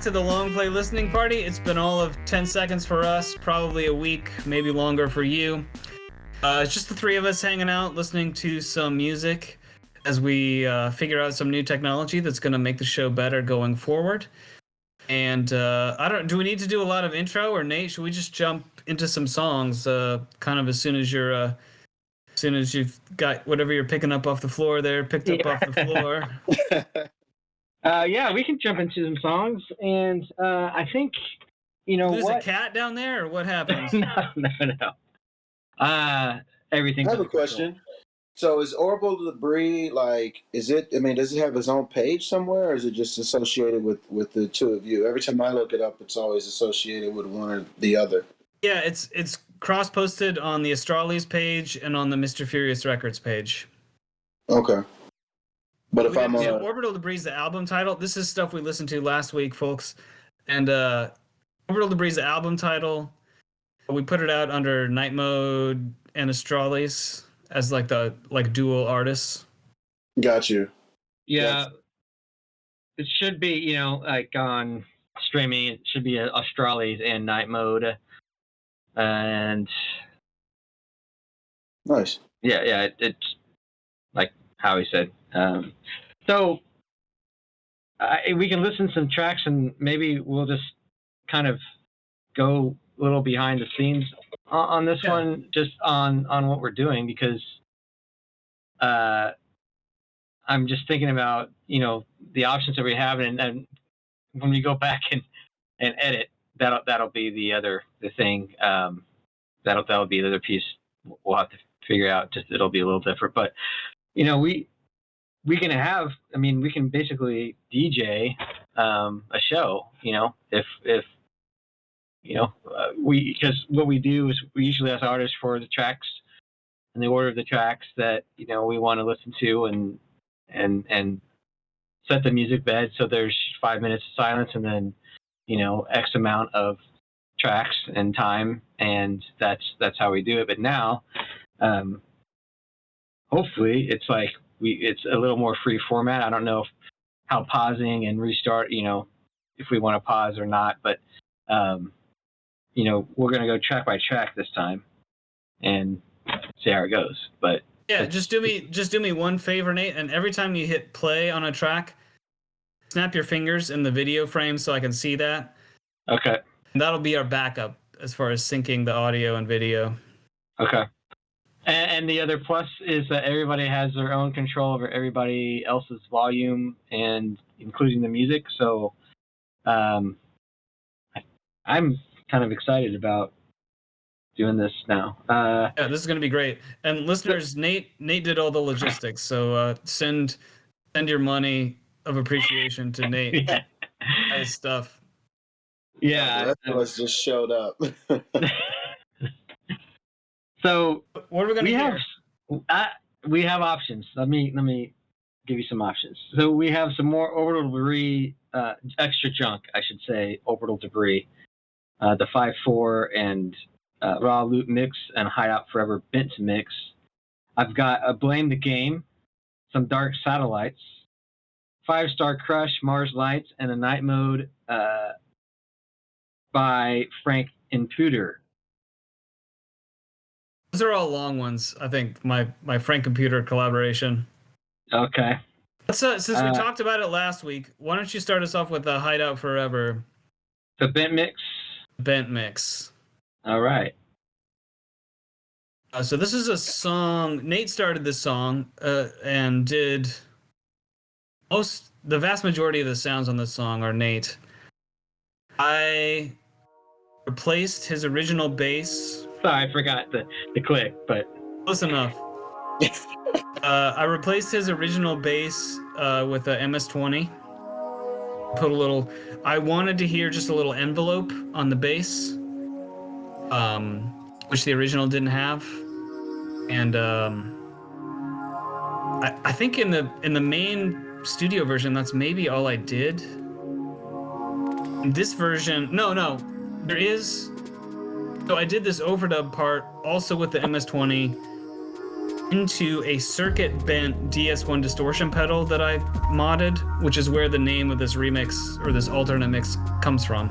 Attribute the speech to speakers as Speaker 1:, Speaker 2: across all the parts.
Speaker 1: to the Long Play listening party. It's been all of 10 seconds for us, probably a week, maybe longer for you. It's just the three of us hanging out, listening to some music as we figure out some new technology that's going to make the show better going forward. And do we need to do a lot of intro, or Nate, should we just jump into some songs kind of as soon as you've got whatever you're picking up off the floor there, picked up off the floor?
Speaker 2: Yeah, we can jump into some songs, and I think,
Speaker 1: There's a cat down there, or what happened?
Speaker 2: No. Everything's
Speaker 3: I have a question. So is orbital debris does it have its own page somewhere, or is it just associated with the two of you? Every time I look it up, it's always associated with one or the other.
Speaker 1: Yeah, it's cross-posted on the Asterales page and on the Mr. Furious Records page.
Speaker 3: Okay. But if I'm on
Speaker 1: Orbital Debris is the album title. This is stuff we listened to last week, folks. And Orbital Debris is the album title. We put it out under Night Mode and Asterales as dual artists.
Speaker 3: Got you.
Speaker 2: Yeah. It should be, on streaming, it should be Asterales and Night Mode. And
Speaker 3: nice.
Speaker 2: Yeah, it's like Howie said. So we can listen to some tracks, and maybe we'll just kind of go a little behind the scenes on this one, just on what we're doing, because I'm just thinking about the options that we have, and when we go back and edit, that'll be the thing. That'll be the other piece we'll have to figure out. Just it'll be a little different, but we can basically DJ a show, if because what we do is we usually ask artists for the tracks and the order of the tracks that we want to listen to, and set the music bed so there's 5 minutes of silence, and then X amount of tracks and time, and that's how we do it. But now hopefully it's it's a little more free format. I don't know how pausing and restart, if we want to pause or not, but we're going to go track by track this time and see how it goes. But
Speaker 1: yeah, just do me one favor, Nate, and every time you hit play on a track, snap your fingers in the video frame so I can see that.
Speaker 2: Okay.
Speaker 1: And that'll be our backup as far as syncing the audio and video.
Speaker 2: Okay. And the other plus is that everybody has their own control over everybody else's volume, and including the music. So I'm kind of excited about doing this now.
Speaker 1: Yeah, this is going to be great. And listeners, Nate did all the logistics. So send your money of appreciation to Nate.
Speaker 2: Yeah.
Speaker 1: Nice stuff.
Speaker 2: Yeah.
Speaker 3: The rest of us just showed up.
Speaker 2: So
Speaker 1: what are we going to hear?
Speaker 2: We have options. Let me give you some options. So we have some more orbital debris, extra junk, I should say, orbital debris. The 5/4 and raw loop mix, and Hideout Forever Bent mix. I've got a Blame the Game, some Dark Satellites, 5-Star Crush, Mars Lights, and a Night Mode by Frank Computer.
Speaker 1: Those are all long ones, I think, my Frank Computer collaboration.
Speaker 2: Okay.
Speaker 1: Since we talked about it last week, why don't you start us off with the Hideout Forever?
Speaker 2: The Bent mix?
Speaker 1: Bent mix.
Speaker 2: All right.
Speaker 1: So this is a song. Nate started this song and did the vast majority of the sounds on this song are Nate. I replaced his original bass.
Speaker 2: Sorry, I forgot the click, but
Speaker 1: close enough. I replaced his original bass with a MS-20. I wanted to hear just a little envelope on the bass, which the original didn't have, and I think in the main studio version, that's maybe all I did. In this version, no, there is. So I did this overdub part also with the MS-20. into a circuit bent DS1 distortion pedal that I modded, which is where the name of this remix or this alternate mix comes from.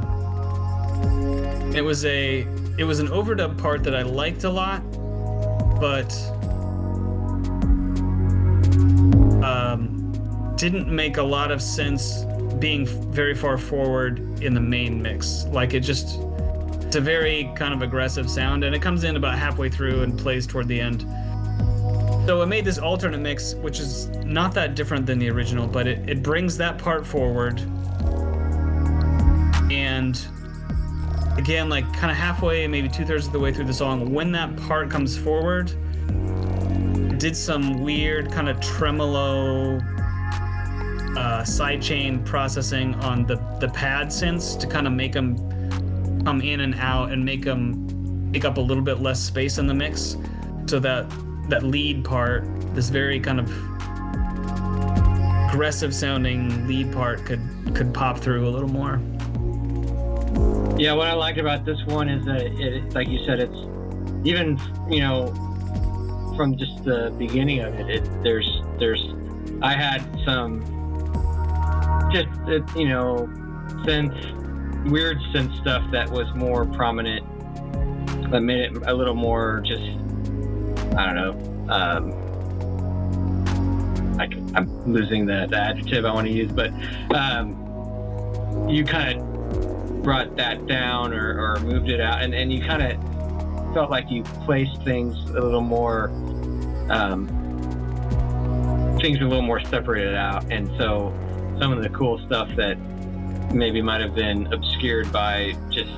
Speaker 1: It was an overdub part that I liked a lot, but didn't make a lot of sense being very far forward in the main mix. Like it's a very kind of aggressive sound, and it comes in about halfway through and plays toward the end. So it made this alternate mix, which is not that different than the original, but it brings that part forward. And again, like kind of halfway, maybe 2/3 of the way through the song, when that part comes forward, it did some weird kind of tremolo sidechain processing on the pad synths to kind of make them come in and out and make them take up a little bit less space in the mix, so that lead part, this very kind of aggressive sounding lead part could pop through a little more.
Speaker 2: Yeah, what I liked about this one is that it, like you said, it's even, you know, from just the beginning of it, I had some just, you know, weird synth stuff that was more prominent, that made it a little more just, I don't know, I'm losing the adjective I want to use, but you kind of brought that down or moved it out, and you kind of felt like you placed things a little more separated out, and so some of the cool stuff that maybe might have been obscured by just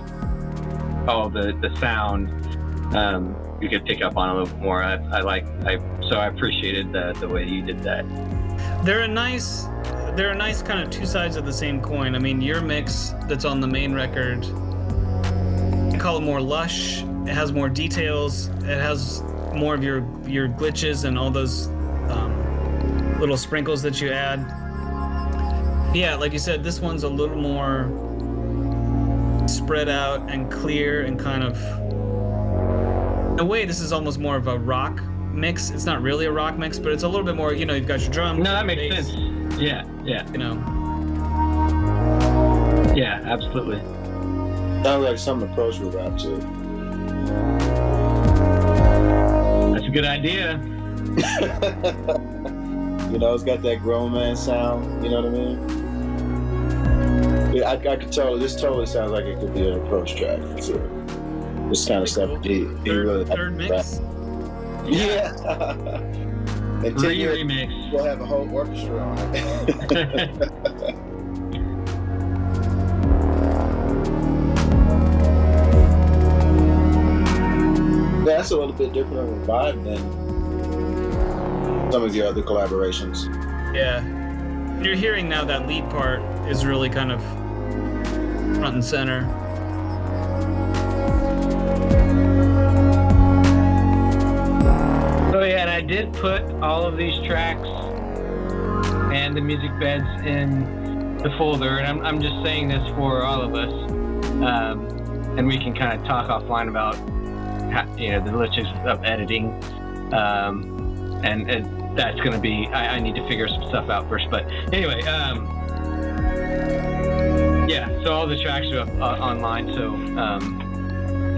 Speaker 2: all the sound, you could pick up on a little bit more. So I appreciated the way you did that.
Speaker 1: They're a nice kind of two sides of the same coin. I mean, your mix that's on the main record, I call it more lush. It has more details. It has more of your glitches and all those little sprinkles that you add. Yeah, like you said, this one's a little more spread out and clear and kind of, in a way, this is almost more of a rock mix. It's not really a rock mix, but it's a little bit more, you know, you've got your drums.
Speaker 2: No, that makes sense. Yeah.
Speaker 1: You know.
Speaker 2: Yeah, absolutely.
Speaker 3: Sounds like some approach with rap too.
Speaker 2: That's a good idea.
Speaker 3: You know, it's got that grown man sound. You know what I mean? I could tell. This totally sounds like it could be an approach track for sure. This kind of stuff.
Speaker 1: Third mix.
Speaker 3: Yeah. And
Speaker 2: remix.
Speaker 3: We'll have a whole orchestra on it. That's a little bit different of a vibe than some of your other collaborations.
Speaker 1: Yeah. You're hearing now that lead part is really kind of front and center.
Speaker 2: So yeah, and I did put all of these tracks and the music beds in the folder, and I'm just saying this for all of us, and we can kind of talk offline about the logistics of editing, and that's going to be, I need to figure some stuff out first, but anyway, yeah, so all the tracks are up online, so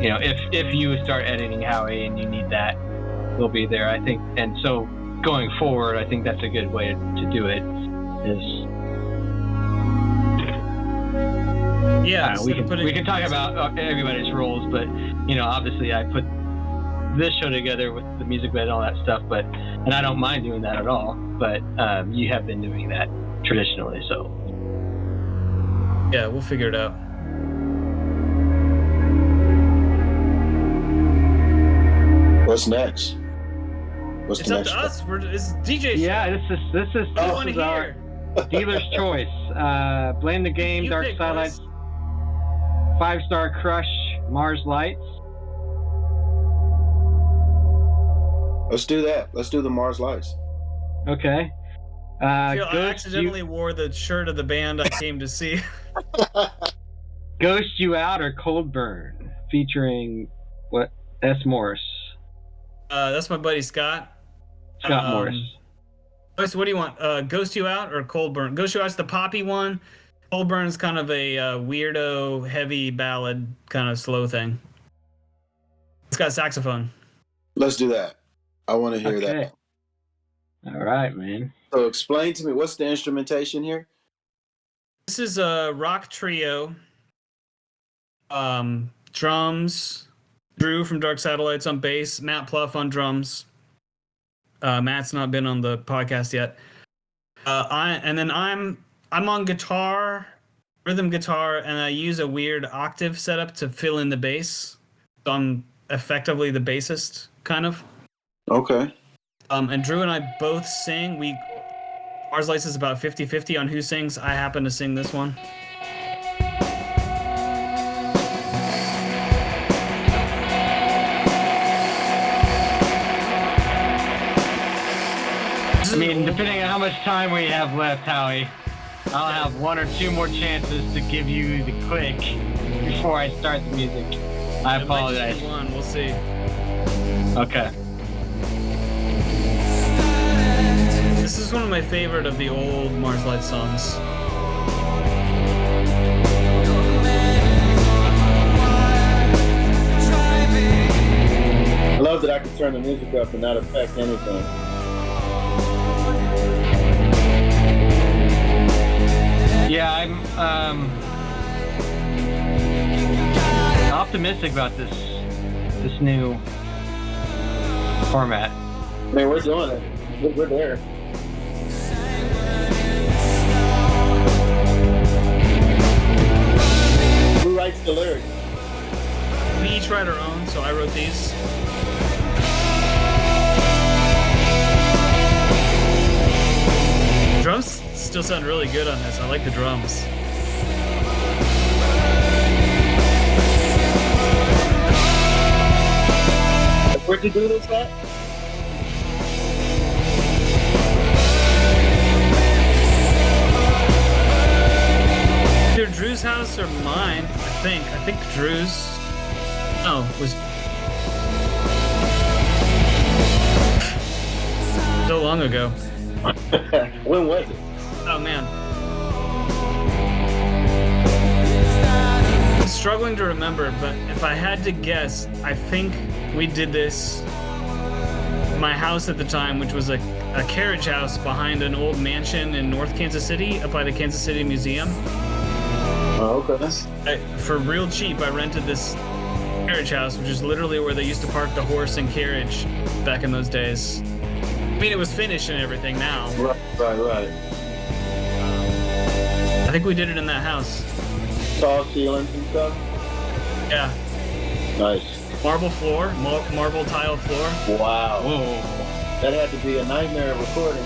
Speaker 2: if you start editing Howie and you need that, will be there, I think. And so going forward, I think that's a good way to do it. We can talk about everybody's roles, but obviously I put this show together with the music bed and all that stuff, and I don't mind doing that at all. But you have been doing that traditionally, so
Speaker 1: yeah, we'll figure it out.
Speaker 3: What's next?
Speaker 1: It's up to us. It's DJ show.
Speaker 2: Yeah, this is our dealer's choice. Blame the Game, Dark Satellites, 5-Star Crush, Mars Lights.
Speaker 3: Let's do that. Let's do the Mars Lights.
Speaker 2: Okay.
Speaker 1: I accidentally wore the shirt of the band I came to see.
Speaker 2: Ghost You Out or Cold Burn, featuring what? S. Morris.
Speaker 1: That's my buddy Scott.
Speaker 2: Scott Morris.
Speaker 1: Royce, what do you want? Ghost You Out or Cold Burn? Ghost You Out's the poppy one. Cold Burn is kind of a weirdo, heavy ballad, kind of slow thing. It's got saxophone.
Speaker 3: Let's do that. I want to hear that.
Speaker 2: All right, man.
Speaker 3: So explain to me, what's the instrumentation here?
Speaker 1: This is a rock trio. Drums, Drew from Dark Satellites on bass, Matt Pluff on drums. Matt's not been on the podcast yet. I'm on guitar, rhythm guitar, and I use a weird octave setup to fill in the bass. So I'm effectively the bassist, kind of.
Speaker 3: Okay.
Speaker 1: And Drew and I both sing. Mars Lights is about 50-50 on who sings. I happen to sing this one.
Speaker 2: I mean, depending on how much time we have left, Howie, I'll have one or two more chances to give you the click before I start the music. I apologize.
Speaker 1: One, we'll see.
Speaker 2: Okay.
Speaker 1: This is one of my favorite of the old Mars Lights songs.
Speaker 3: I love that I can turn the music up and not affect anything.
Speaker 2: Yeah, I'm optimistic about this new format.
Speaker 3: Man, we're doing it. We're there. Who writes the lyrics?
Speaker 1: We each write our own, so I wrote these. Drums still sound really good on this. I like the drums.
Speaker 3: Where'd you do this at?
Speaker 1: Either Drew's house or mine, I think. I think Drew's. No, was so long ago.
Speaker 3: When was it?
Speaker 1: Oh man. I'm struggling to remember, but if I had to guess, I think we did this in my house at the time, which was a carriage house behind an old mansion in North Kansas City, up by the Kansas City Museum.
Speaker 3: Oh, okay.
Speaker 1: For real cheap, I rented this carriage house, which is literally where they used to park the horse and carriage back in those days. I mean, it was finished and everything now.
Speaker 3: Right.
Speaker 1: I think we did it in that house.
Speaker 3: Tall ceilings and stuff?
Speaker 1: Yeah.
Speaker 3: Nice.
Speaker 1: Marble floor, marble tile floor.
Speaker 3: Wow.
Speaker 2: Whoa.
Speaker 3: That had to be a nightmare of recording.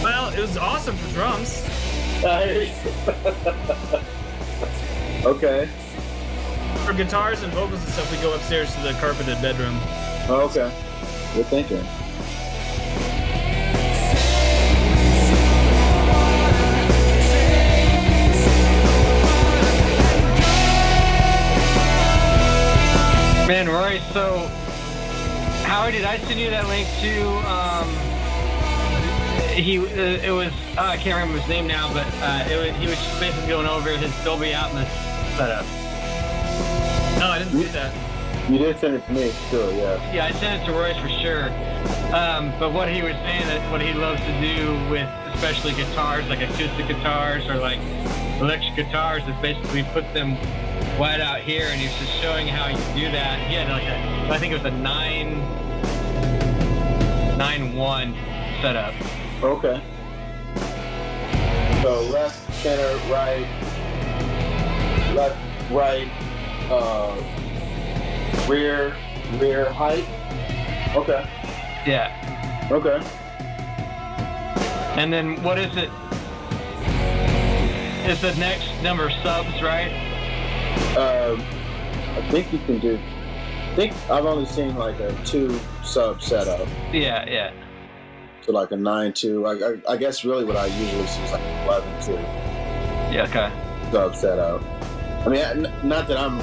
Speaker 1: Well, it was awesome for drums.
Speaker 3: Okay.
Speaker 1: For guitars and vocals and stuff, we go upstairs to the carpeted bedroom.
Speaker 3: Oh, okay. Good thinking.
Speaker 2: Man, Royce, so Howie, did I send you that link to it was I can't remember his name now, but he was just basically going over his Dolby Atmos setup.
Speaker 1: No, I didn't see that.
Speaker 3: You did send it to me, sure, yeah.
Speaker 2: Yeah, I sent it to Royce for sure. But what he was saying that what he loves to do with especially guitars, like acoustic guitars or like electric guitars, is basically put them wide out here, and he was just showing how you do that. He had like I think it was a 9-1 setup.
Speaker 3: Okay. So left, center, right, rear, height. Okay.
Speaker 2: Yeah.
Speaker 3: Okay.
Speaker 2: And then what is it? Is the next number of subs, right?
Speaker 3: I think you can do. I think I've only seen like a 2 sub setup.
Speaker 2: Yeah.
Speaker 3: So like a 9-2. I guess really what I usually see is like 11-2.
Speaker 2: Yeah. Okay.
Speaker 3: Sub setup. I mean, not that I'm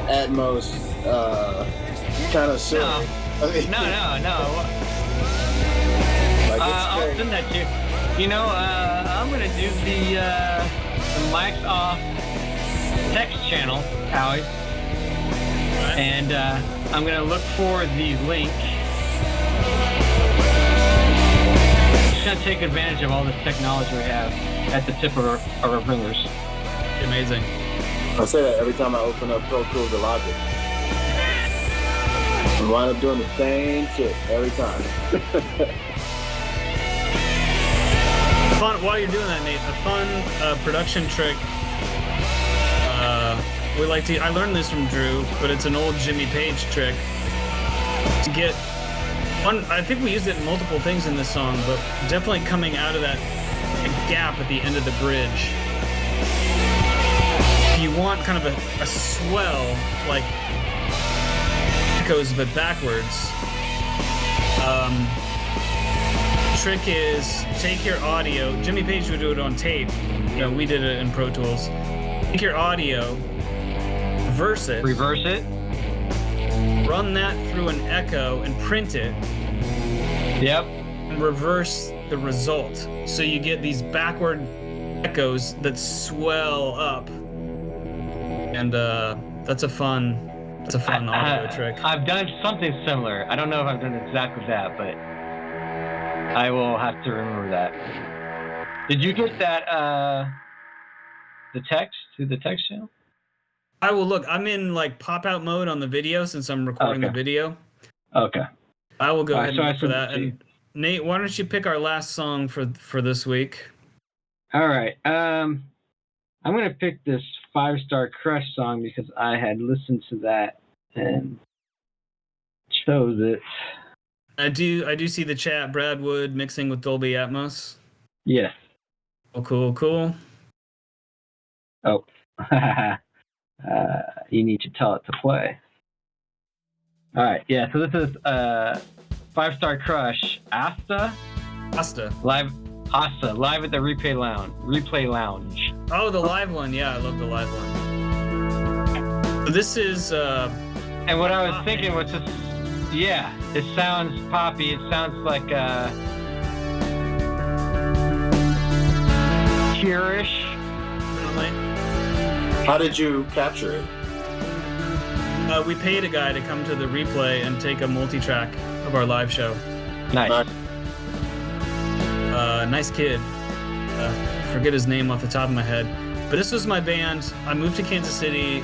Speaker 3: an Atmos kind of silly.
Speaker 2: No.
Speaker 3: Like,
Speaker 2: I'll
Speaker 3: it's
Speaker 2: send that to you. You know, I'm gonna do the mics off text channel, Howie, and I'm gonna look for the link. Just gonna take advantage of all this technology we have at the tip of our fingers.
Speaker 1: Amazing.
Speaker 3: I say that every time I open up Pro Tools or Logic. I wind up doing the same shit every time.
Speaker 1: Fun, while you're doing that, Nate, a fun production trick. I learned this from Drew, but it's an old Jimmy Page trick. To get one, I think we used it in multiple things in this song, but definitely coming out of that gap at the end of the bridge. You want kind of a swell, like echoes but backwards. Trick is take your audio. Jimmy Page would do it on tape. You know, we did it in Pro Tools. Take your audio, reverse it, run that through an echo and print it.
Speaker 2: Yep.
Speaker 1: And reverse the result. So you get these backward echoes that swell up. And that's a fun audio trick.
Speaker 2: I've done something similar. I don't know if I've done exactly that, but I will have to remember that. Did you get that the text through the text channel?
Speaker 1: I will look. I'm in like pop-out mode on the video since I'm recording the video.
Speaker 2: Okay.
Speaker 1: I will go ahead and look for that.
Speaker 2: And
Speaker 1: And Nate, why don't you pick our last song for this week?
Speaker 2: All right. I'm gonna pick this 5-Star Crush song because I had listened to that and chose it.
Speaker 1: I do see the chat. Brad Wood mixing with Dolby Atmos.
Speaker 2: Yes.
Speaker 1: Oh, cool.
Speaker 2: Oh. You need to tell it to play. All right. Yeah. So this is 5-Star Crush. Asta live at the Replay Lounge.
Speaker 1: Oh, the live one. Yeah, I love the live one. So this is
Speaker 2: and what I was thinking was just, yeah, it sounds poppy. It sounds like Cure-ish.
Speaker 3: How did you capture it?
Speaker 1: We paid a guy to come to the replay and take a multi-track of our live show.
Speaker 2: Nice.
Speaker 1: Nice kid. Forget his name off the top of my head. But this was my band. I moved to Kansas City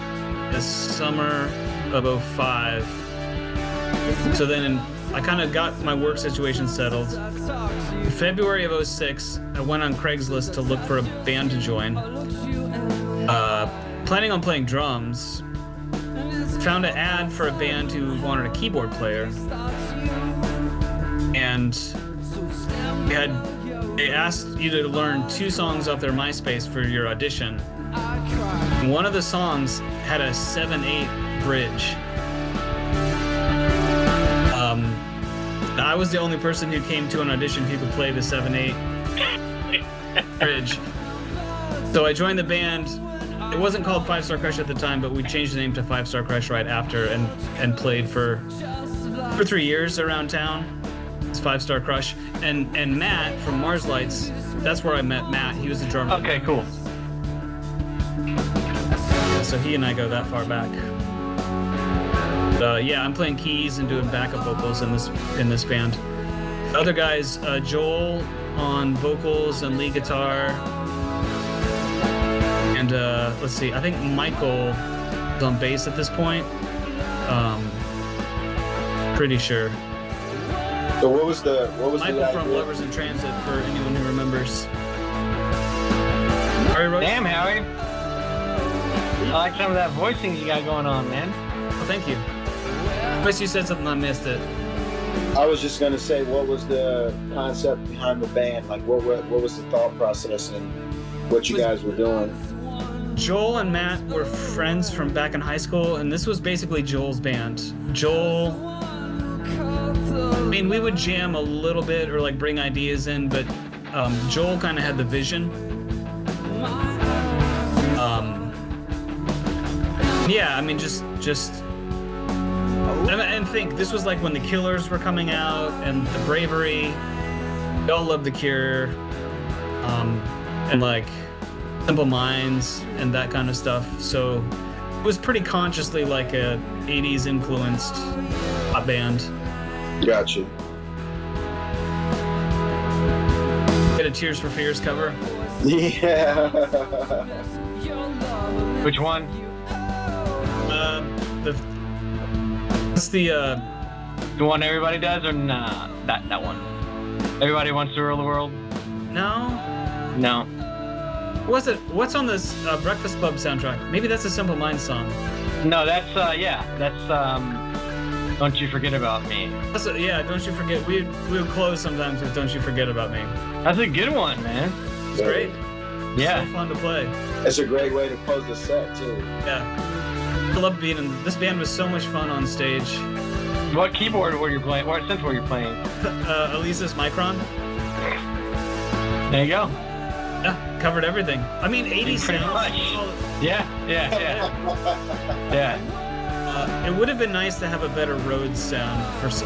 Speaker 1: this summer of '05. So then I kind of got my work situation settled. In February of '06, I went on Craigslist to look for a band to join. Planning on playing drums. Found an ad for a band who wanted a keyboard player. And they asked you to learn 2 songs off their MySpace for your audition. One of the songs had a 7/8 bridge. I was the only person who came to an audition who could play the 7/8 bridge. So I joined the band. It wasn't called 5-Star Crush at the time, but we changed the name to 5-Star Crush right after and played for 3 years around town. It's 5-Star Crush. And Matt from Mars Lights, that's where I met Matt. He was the drummer.
Speaker 2: Okay, cool.
Speaker 1: So he and I go that far back. But, yeah, I'm playing keys and doing backup vocals in this band. The other guys, Joel on vocals and lead guitar. And let's see, I think Michael is on bass at this point. Pretty sure.
Speaker 3: So what was
Speaker 1: Michael from Lovers in Transit, for anyone who remembers. All right, Royce?
Speaker 2: Damn, Howie. I like some of that voicing you got going on, man.
Speaker 1: Oh, thank you. Unless you said something, I missed it.
Speaker 3: I was just gonna say, what was the concept behind the band? Like, what was the thought process and what you guys were doing?
Speaker 1: Joel and Matt were friends from back in high school, and this was basically Joel's band. Joel, I mean, we would jam a little bit or like bring ideas in, but Joel kind of had the vision. And think, this was like when the Killers were coming out, and the Bravery. We all loved The Cure, and like Simple Minds and that kind of stuff. So it was pretty consciously like a 80s influenced pop band.
Speaker 3: Gotcha.
Speaker 1: Get a Tears for Fears cover.
Speaker 3: Yeah.
Speaker 2: Which one?
Speaker 1: It's the
Speaker 2: one everybody does, or nah? That one. Everybody wants to rule the world.
Speaker 1: no.
Speaker 2: No.
Speaker 1: What's on this Breakfast Club soundtrack? Maybe that's a Simple Minds song.
Speaker 2: No, that's Don't You Forget About Me.
Speaker 1: Yeah, Don't You Forget. We would close sometimes with Don't You Forget About Me.
Speaker 2: That's a good one, man.
Speaker 1: It's great.
Speaker 2: Yeah.
Speaker 1: So fun to play.
Speaker 3: It's a great way to close the set too.
Speaker 1: Yeah. I love being in this band. Was so much fun on stage.
Speaker 2: What keyboard were you playing? What synth were you playing?
Speaker 1: Elisa's Micron.
Speaker 2: There you go.
Speaker 1: Yeah, covered everything. I mean, 80
Speaker 2: Pretty
Speaker 1: sounds.
Speaker 2: much. Yeah.
Speaker 1: It would have been nice to have a better Rhodes sound.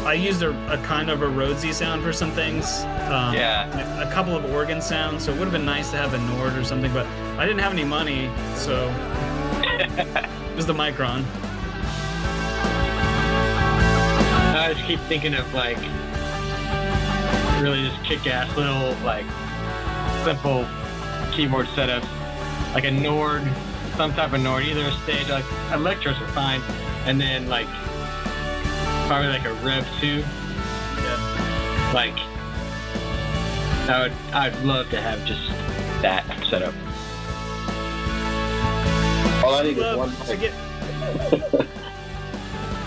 Speaker 1: I used a kind of a Rhodesy sound for some things. A couple of organ sounds, so it would have been nice to have a Nord or something, but I didn't have any money, so it was the Micron.
Speaker 2: I just keep thinking of like really just kick-ass little like simple keyboard setups, like a Nord, some type of Nord, either a stage, like electros are fine, and then like probably like a Rev 2.
Speaker 1: Yeah.
Speaker 2: Like I'd love to have just that setup.
Speaker 3: All I need is one mic.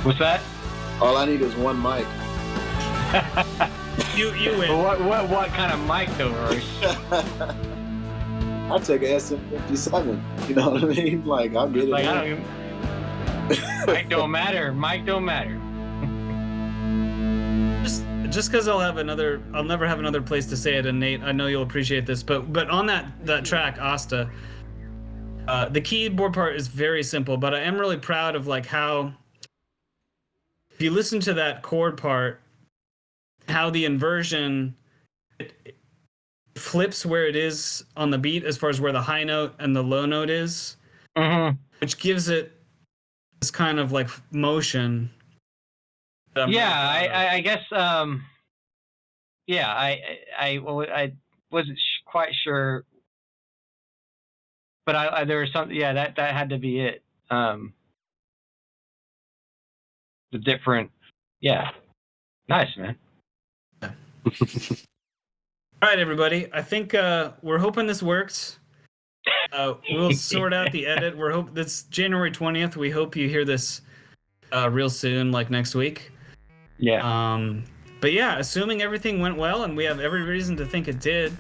Speaker 2: What's that?
Speaker 3: All I need is one mic.
Speaker 1: You win.
Speaker 2: What kind of mic though, Royce?
Speaker 3: I'll take an SM57. You know what I mean? Like I'll get it.
Speaker 2: Like I don't even. Mic don't matter. Mic don't matter.
Speaker 1: Just because I'll never have another place to say it, and Nate, I know you'll appreciate this, but on that track, Asta, the keyboard part is very simple, but I am really proud of like how, if you listen to that chord part, how the inversion it flips where it is on the beat as far as where the high note and the low note is, which gives it this kind of like motion.
Speaker 2: I guess. I wasn't quite sure, but I there was something. Yeah, that had to be it. The different. Yeah. Nice, man.
Speaker 1: All right, everybody. I think we're hoping this works. We'll sort out the edit. That's January 20th. We hope you hear this real soon, like next week.
Speaker 2: Yeah.
Speaker 1: But yeah, assuming everything went well, and we have every reason to think it did,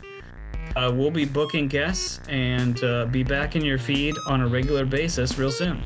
Speaker 1: we'll be booking guests and be back in your feed on a regular basis real soon.